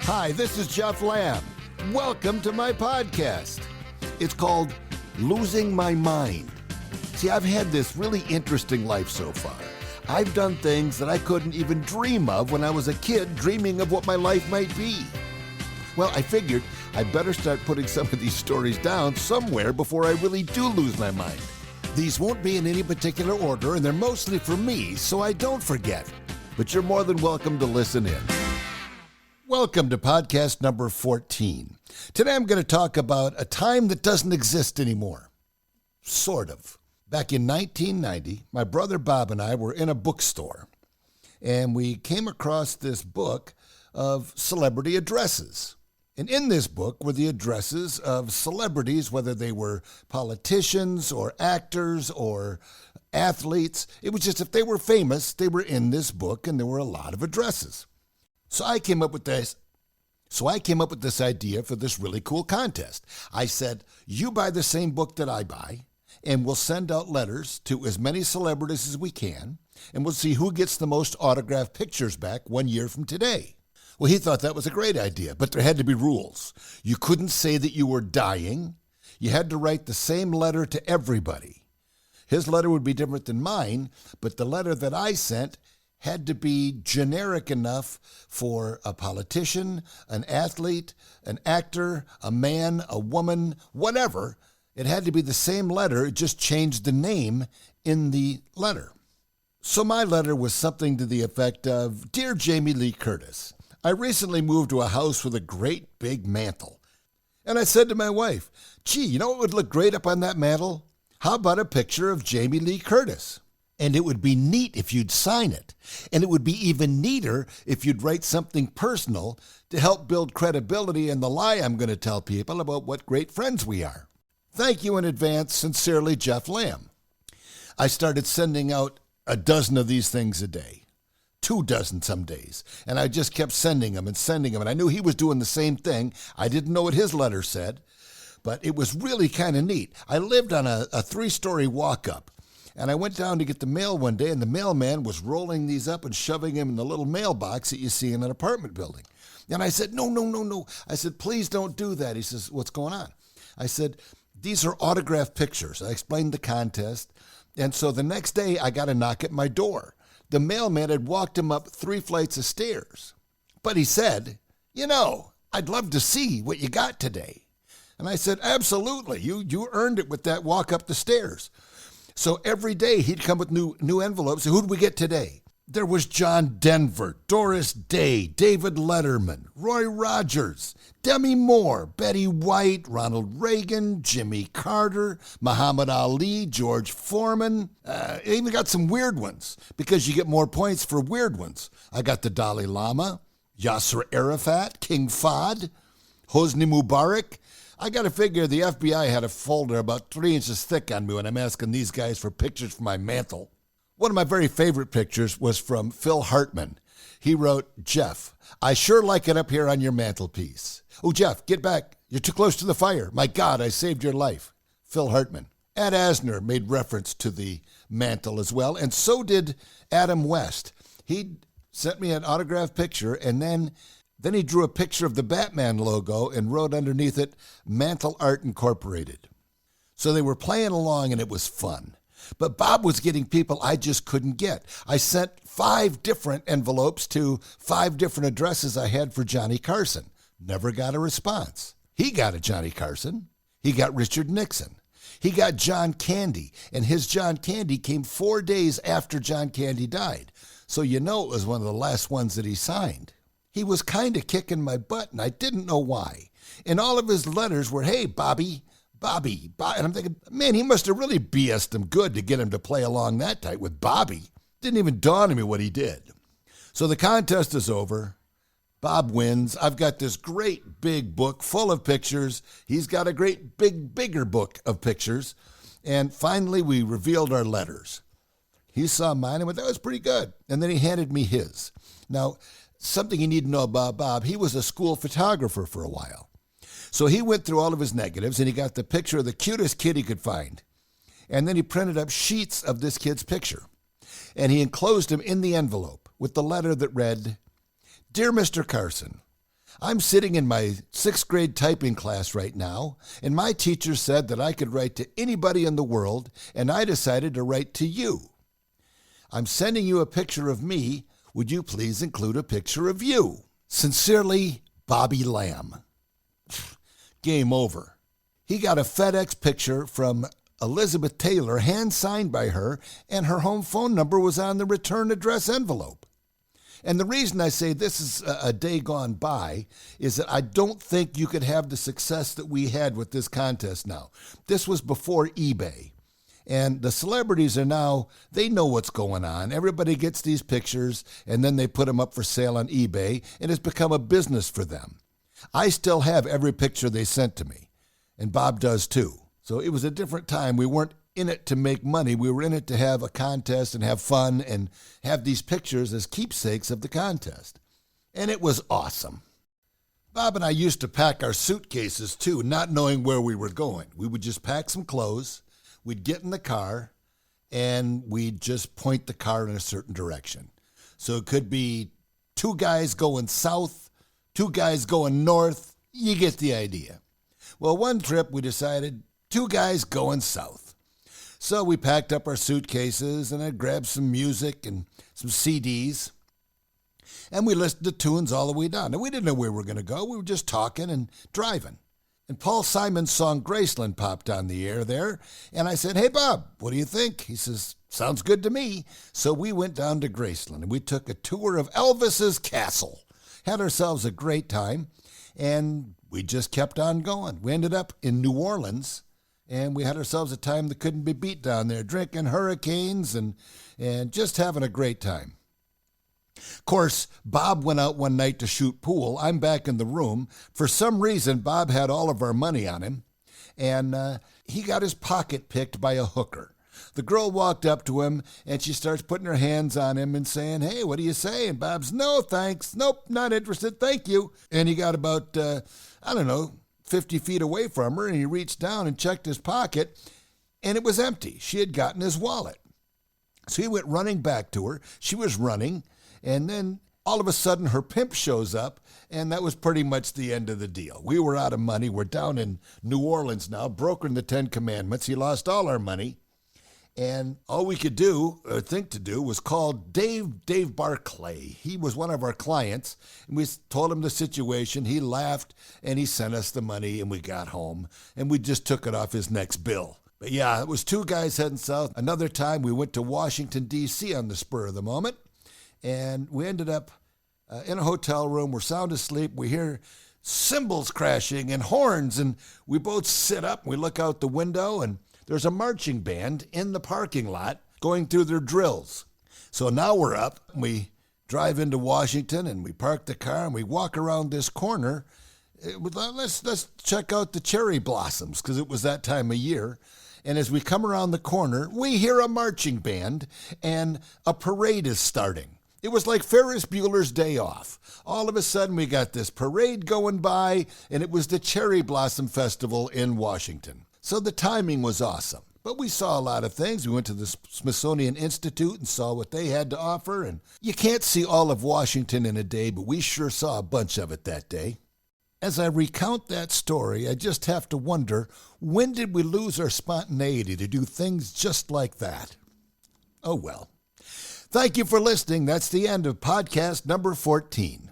Hi, this is Jeff Lamb. Welcome to my podcast. It's called Losing My Mind. See, I've had this really interesting life so far. I've done things that I couldn't even dream of when I was a kid, dreaming of what my life might be. Well, I figured I better start putting some of these stories down somewhere before I really do lose my mind. These won't be in any particular order, and they're mostly for me, so I don't forget. But you're more than welcome to listen in. Welcome to podcast number 14. Today I'm going to talk about a time that doesn't exist anymore. Sort of. Back in 1990, my brother Bob and I were in a bookstore, and we came across this book of celebrity addresses. And in this book were the addresses of celebrities, whether they were politicians or actors or athletes. It was just if they were famous, they were in this book, and there were a lot of addresses. So I came up with this idea for this really cool contest. I said, you buy the same book that I buy, and we'll send out letters to as many celebrities as we can, and we'll see who gets the most autographed pictures back 1 year from today. Well, he thought that was a great idea, but there had to be rules. You couldn't say that you were dying. You had to write the same letter to everybody. His letter would be different than mine, but the letter that I sent had to be generic enough for a politician, an athlete, an actor, a man, a woman, whatever. It had to be the same letter, it just changed the name in the letter. So my letter was something to the effect of, Dear Jamie Lee Curtis, I recently moved to a house with a great big mantle. And I said to my wife, gee, you know what would look great up on that mantle? How about a picture of Jamie Lee Curtis? And it would be neat if you'd sign it. And it would be even neater if you'd write something personal to help build credibility in the lie I'm going to tell people about what great friends we are. Thank you in advance. Sincerely, Jeff Lamb. I started sending out a dozen of these things a day, 24 some days. And I just kept sending them. And I knew he was doing the same thing. I didn't know what his letter said, but it was really kind of neat. I lived on a 3-story walk-up. And I went down to get the mail one day, and the mailman was rolling these up and shoving them in the little mailbox that you see in an apartment building. And I said, no. I said, please don't do that. He says, what's going on? I said, these are autographed pictures. I explained the contest. And so the next day, I got a knock at my door. The mailman had walked him up 3 flights of stairs. But he said, I'd love to see what you got today. And I said, absolutely. You earned it with that walk up the stairs. So every day he'd come with new envelopes. Who'd we get today? There was John Denver, Doris Day, David Letterman, Roy Rogers, Demi Moore, Betty White, Ronald Reagan, Jimmy Carter, Muhammad Ali, George Foreman. I even got some weird ones because you get more points for weird ones. I got the Dalai Lama, Yasser Arafat, King Fahd, Hosni Mubarak. I got to figure the FBI had a folder about 3 inches thick on me when I'm asking these guys for pictures for my mantle. One of my very favorite pictures was from Phil Hartman. He wrote, Jeff, I sure like it up here on your mantelpiece. Oh, Jeff, get back. You're too close to the fire. My God, I saved your life. Phil Hartman. Ed Asner made reference to the mantle as well, and so did Adam West. He sent me an autographed picture, and then he drew a picture of the Batman logo and wrote underneath it, Mantle Art Incorporated. So they were playing along and it was fun. But Bob was getting people I just couldn't get. I sent 5 different envelopes to 5 different addresses I had for Johnny Carson. Never got a response. He got a Johnny Carson. He got Richard Nixon. He got John Candy, and his John Candy came 4 days after John Candy died. So it was one of the last ones that he signed. He was kind of kicking my butt, and I didn't know why. And all of his letters were, hey, Bobby. And I'm thinking, man, he must have really BS'd him good to get him to play along that tight with Bobby. Didn't even dawn on me what he did. So the contest is over. Bob wins. I've got this great big book full of pictures. He's got a great bigger book of pictures. And finally, we revealed our letters. He saw mine and went, that was pretty good. And then he handed me his. Now, something you need to know about Bob, he was a school photographer for a while. So he went through all of his negatives and he got the picture of the cutest kid he could find. And then he printed up sheets of this kid's picture. And he enclosed him in the envelope with the letter that read, Dear Mr. Carson, I'm sitting in my 6th grade typing class right now, and my teacher said that I could write to anybody in the world, and I decided to write to you. I'm sending you a picture of me. Would you please include a picture of you? Sincerely, Bobby Lamb. Game over. He got a FedEx picture from Elizabeth Taylor, hand-signed by her, and her home phone number was on the return address envelope. And the reason I say this is a day gone by is that I don't think you could have the success that we had with this contest now. This was before eBay. And the celebrities are now, they know what's going on. Everybody gets these pictures, and then they put them up for sale on eBay, and it's become a business for them. I still have every picture they sent to me, and Bob does too. So it was a different time. We weren't in it to make money. We were in it to have a contest and have fun and have these pictures as keepsakes of the contest. And it was awesome. Bob and I used to pack our suitcases too, not knowing where we were going. We would just pack some clothes, we'd get in the car, and we'd just point the car in a certain direction. So it could be 2 guys going south, 2 guys going north. You get the idea. Well, one trip we decided 2 guys going south. So we packed up our suitcases, and I grabbed some music and some CDs, and we listened to tunes all the way down. And we didn't know where we were going to go. We were just talking and driving. And Paul Simon's song Graceland popped on the air there, and I said, "Hey, Bob, what do you think?" He says, "Sounds good to me." So we went down to Graceland, and we took a tour of Elvis's castle. Had ourselves a great time, and we just kept on going. We ended up in New Orleans, and we had ourselves a time that couldn't be beat down there, drinking hurricanes and just having a great time. Of course, Bob went out one night to shoot pool. I'm back in the room. For some reason, Bob had all of our money on him, and he got his pocket picked by a hooker. The girl walked up to him, and she starts putting her hands on him and saying, "Hey, what do you say?" And Bob's, "No, thanks. Nope, not interested. Thank you." And he got about, 50 feet away from her, and he reached down and checked his pocket, and it was empty. She had gotten his wallet. So he went running back to her. She was running, and then all of a sudden her pimp shows up, and that was pretty much the end of the deal. We were out of money. We're down in New Orleans now, brokering the 10 Commandments. He lost all our money, and all we could do, or think to do, was call Dave Barclay. He was one of our clients, and we told him the situation. He laughed, and he sent us the money, and we got home, and we just took it off his next bill. But yeah, it was 2 guys heading south. Another time we went to Washington, D.C. on the spur of the moment, and we ended up in a hotel room. We're sound asleep. We hear cymbals crashing and horns, and we both sit up, and we look out the window, and there's a marching band in the parking lot going through their drills. So now we're up. We drive into Washington, and we park the car, and we walk around this corner. Let's check out the cherry blossoms, because it was that time of year. And as we come around the corner, we hear a marching band, and a parade is starting. It was like Ferris Bueller's Day Off. All of a sudden, we got this parade going by, and it was the Cherry Blossom Festival in Washington. So the timing was awesome. But we saw a lot of things. We went to the Smithsonian Institute and saw what they had to offer. And you can't see all of Washington in a day, but we sure saw a bunch of it that day. As I recount that story, I just have to wonder, when did we lose our spontaneity to do things just like that? Oh well. Thank you for listening. That's the end of podcast number 14.